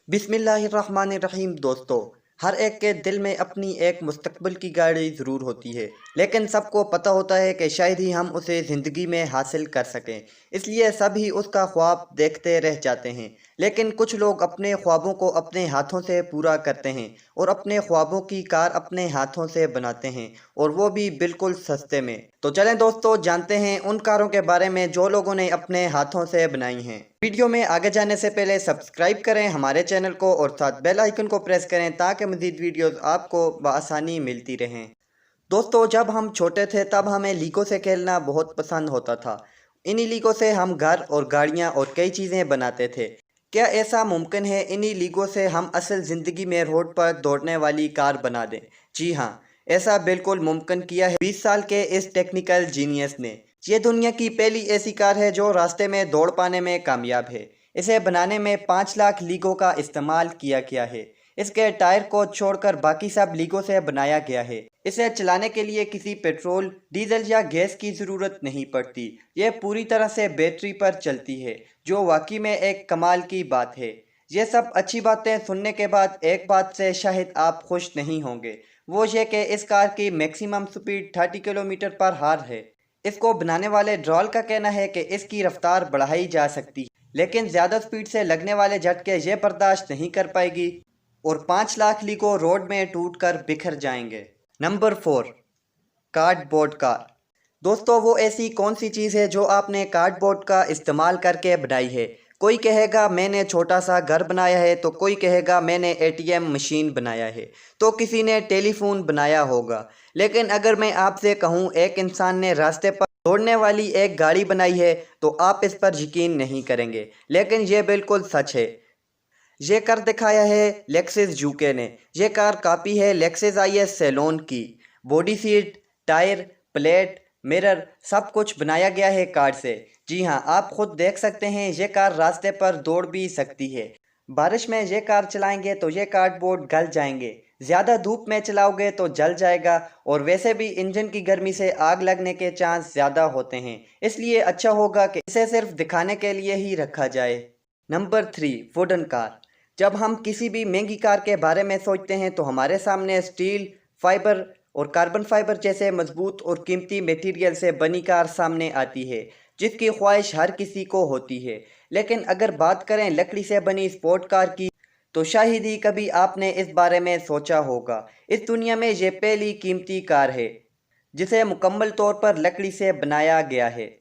बिस्मिल्लाहिर्रहमानिर्रहीम। दोस्तों, हर एक के दिल में अपनी एक मुस्तकबिल की गाड़ी ज़रूर होती है, लेकिन सबको पता होता है कि शायद ही हम उसे ज़िंदगी में हासिल कर सकें। इसलिए सभी उसका ख्वाब देखते रह जाते हैं। लेकिन कुछ लोग अपने ख्वाबों को अपने हाथों से पूरा करते हैं और अपने ख्वाबों की कार अपने हाथों से बनाते हैं, और वो भी बिल्कुल सस्ते में। तो चलें दोस्तों, जानते हैं उन कारों के बारे में जो लोगों ने अपने हाथों से बनाई हैं। वीडियो में आगे जाने से पहले सब्सक्राइब करें हमारे चैनल को और साथ बेल आइकन को प्रेस करें ताकि मज़ीद वीडियोस आपको बआसानी मिलती रहें। दोस्तों, जब हम छोटे थे तब हमें लीगो से खेलना बहुत पसंद होता था। इन्हीं लीगो से हम घर और गाड़ियाँ और कई चीज़ें बनाते थे। क्या ऐसा मुमकिन है इन्हीं लीगो से हम असल ज़िंदगी में रोड पर दौड़ने वाली कार बना दें? जी हाँ, ऐसा बिल्कुल मुमकिन किया है 20 साल के इस टेक्निकल जीनियस ने। ये दुनिया की पहली ऐसी कार है जो रास्ते में दौड़ पाने में कामयाब है। इसे बनाने में 5 लाख लीगो का इस्तेमाल किया गया है। इसके टायर को छोड़कर बाकी सब लीगो से बनाया गया है। इसे चलाने के लिए किसी पेट्रोल, डीजल या गैस की ज़रूरत नहीं पड़ती। यह पूरी तरह से बैटरी पर चलती है, जो वाकई में एक कमाल की बात है। ये सब अच्छी बातें सुनने के बाद एक बात से शायद आप खुश नहीं होंगे, वो ये कि इस कार की मैक्सिमम स्पीड 30 किलोमीटर पर हार है। इसको बनाने वाले ड्रॉल का कहना है कि इसकी रफ्तार बढ़ाई जा सकती है, लेकिन ज़्यादा स्पीड से लगने वाले झटके ये बर्दाश्त नहीं कर पाएगी और 5 लाख लीगो रोड में टूटकर बिखर जाएंगे। Number 4, cardboard car. दोस्तों, वो ऐसी कौन सी चीज़ है जो आपने कार्डबोर्ड का इस्तेमाल करके बनाई है? कोई कहेगा मैंने छोटा सा घर बनाया है, तो कोई कहेगा मैंने एटीएम मशीन बनाया है, तो किसी ने टेलीफोन बनाया होगा। लेकिन अगर मैं आपसे कहूँ एक इंसान ने रास्ते पर दौड़ने वाली एक गाड़ी बनाई है, तो आप इस पर यकीन नहीं करेंगे, लेकिन यह बिल्कुल सच है। ये कर दिखाया है लेक्सिस जूके ने। ये कार कॉपी है लेक्सिस IS सैलोन की। Body seat, tyre, plate, mirror सब कुछ बनाया गया है कार से। जी हाँ, आप खुद देख सकते हैं ये कार रास्ते पर दौड़ भी सकती है। बारिश में ये कार चलाएंगे तो ये कार्डबोर्ड गल जाएंगे। ज़्यादा धूप में चलाओगे तो जल जाएगा, और वैसे भी इंजन की गर्मी से आग लगने के चांस ज़्यादा होते हैं। इसलिए अच्छा होगा कि इसे सिर्फ दिखाने के लिए ही रखा जाए। Number 3, wooden car. जब हम किसी भी महंगी कार के बारे में सोचते हैं तो हमारे सामने स्टील, फाइबर और कार्बन फाइबर जैसे मजबूत और कीमती मटेरियल से बनी कार सामने आती है, जिसकी ख्वाहिश हर किसी को होती है। लेकिन अगर बात करें लकड़ी से बनी स्पोर्ट कार की, तो शायद ही कभी आपने इस बारे में सोचा होगा। इस दुनिया में ये पहली कीमती कार है जिसे मुकम्मल तौर पर लकड़ी से बनाया गया है।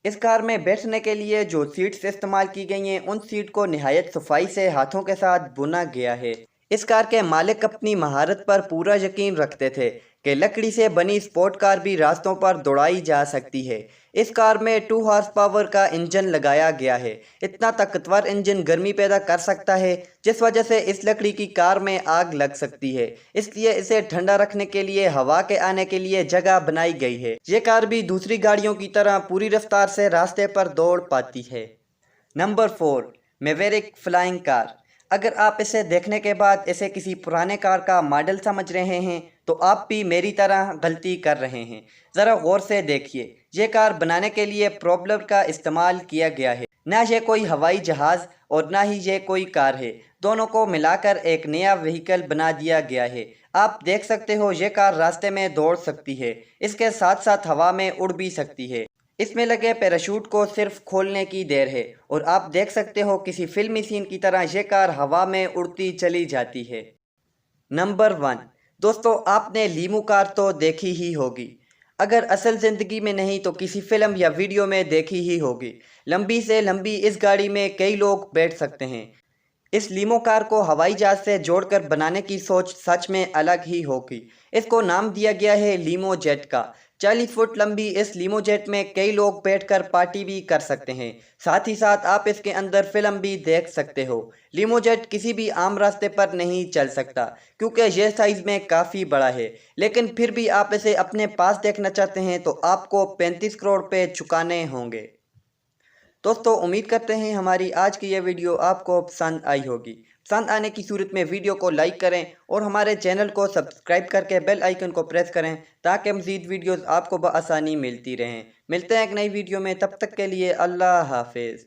इस कार में बैठने के लिए जो सीट्स इस्तेमाल की गई हैं, उन सीट को निहायत सफाई से हाथों के साथ बुना गया है। इस कार के मालिक अपनी महारत पर पूरा यकीन रखते थे कि लकड़ी से बनी स्पोर्ट कार भी रास्तों पर दौड़ाई जा सकती है। इस कार में 2 हॉर्स पावर का इंजन लगाया गया है। इतना ताकतवर इंजन गर्मी पैदा कर सकता है, जिस वजह से इस लकड़ी की कार में आग लग सकती है। इसलिए इसे ठंडा रखने के लिए हवा के आने के लिए जगह बनाई गई है। ये कार भी दूसरी गाड़ियों की तरह पूरी रफ्तार से रास्ते पर दौड़ पाती है। Number 4, Maverick flying car. अगर आप इसे देखने के बाद इसे किसी पुराने कार का मॉडल समझ रहे हैं, तो आप भी मेरी तरह गलती कर रहे हैं। ज़रा गौर से देखिए, ये कार बनाने के लिए प्रोपेलर का इस्तेमाल किया गया है। ना ये कोई हवाई जहाज़ और ना ही ये कोई कार है। दोनों को मिलाकर एक नया व्हीकल बना दिया गया है। आप देख सकते हो ये कार रास्ते में दौड़ सकती है, इसके साथ साथ हवा में उड़ भी सकती है। इसमें लगे पैराशूट को सिर्फ खोलने की देर है, और आप देख सकते हो किसी फिल्मी सीन की तरह ये कार हवा में उड़ती चली जाती है। नंबर 1, दोस्तों, आपने लीमू कार तो देखी ही होगी। अगर असल ज़िंदगी में नहीं तो किसी फिल्म या वीडियो में देखी ही होगी। लंबी से लंबी इस गाड़ी में कई लोग बैठ सकते हैं। इस लीमो कार को हवाई जहाज से जोड़कर बनाने की सोच सच में अलग ही होगी। इसको नाम दिया गया है लीमो जेट का। 40 फुट लंबी इस लीमो जेट में कई लोग बैठकर पार्टी भी कर सकते हैं। साथ ही साथ आप इसके अंदर फिल्म भी देख सकते हो। लीमो जेट किसी भी आम रास्ते पर नहीं चल सकता, क्योंकि यह साइज़ में काफ़ी बड़ा है। लेकिन फिर भी आप इसे अपने पास देखना चाहते हैं तो आपको 35 करोड़ रुपए चुकाने होंगे। दोस्तों, उम्मीद करते हैं हमारी आज की यह वीडियो आपको पसंद आई होगी। पसंद आने की सूरत में वीडियो को लाइक करें और हमारे चैनल को सब्सक्राइब करके बेल आइकन को प्रेस करें ताकि मज़ीद वीडियोस आपको बआसानी मिलती रहें। मिलते हैं एक नई वीडियो में, तब तक के लिए अल्लाह हाफिज़।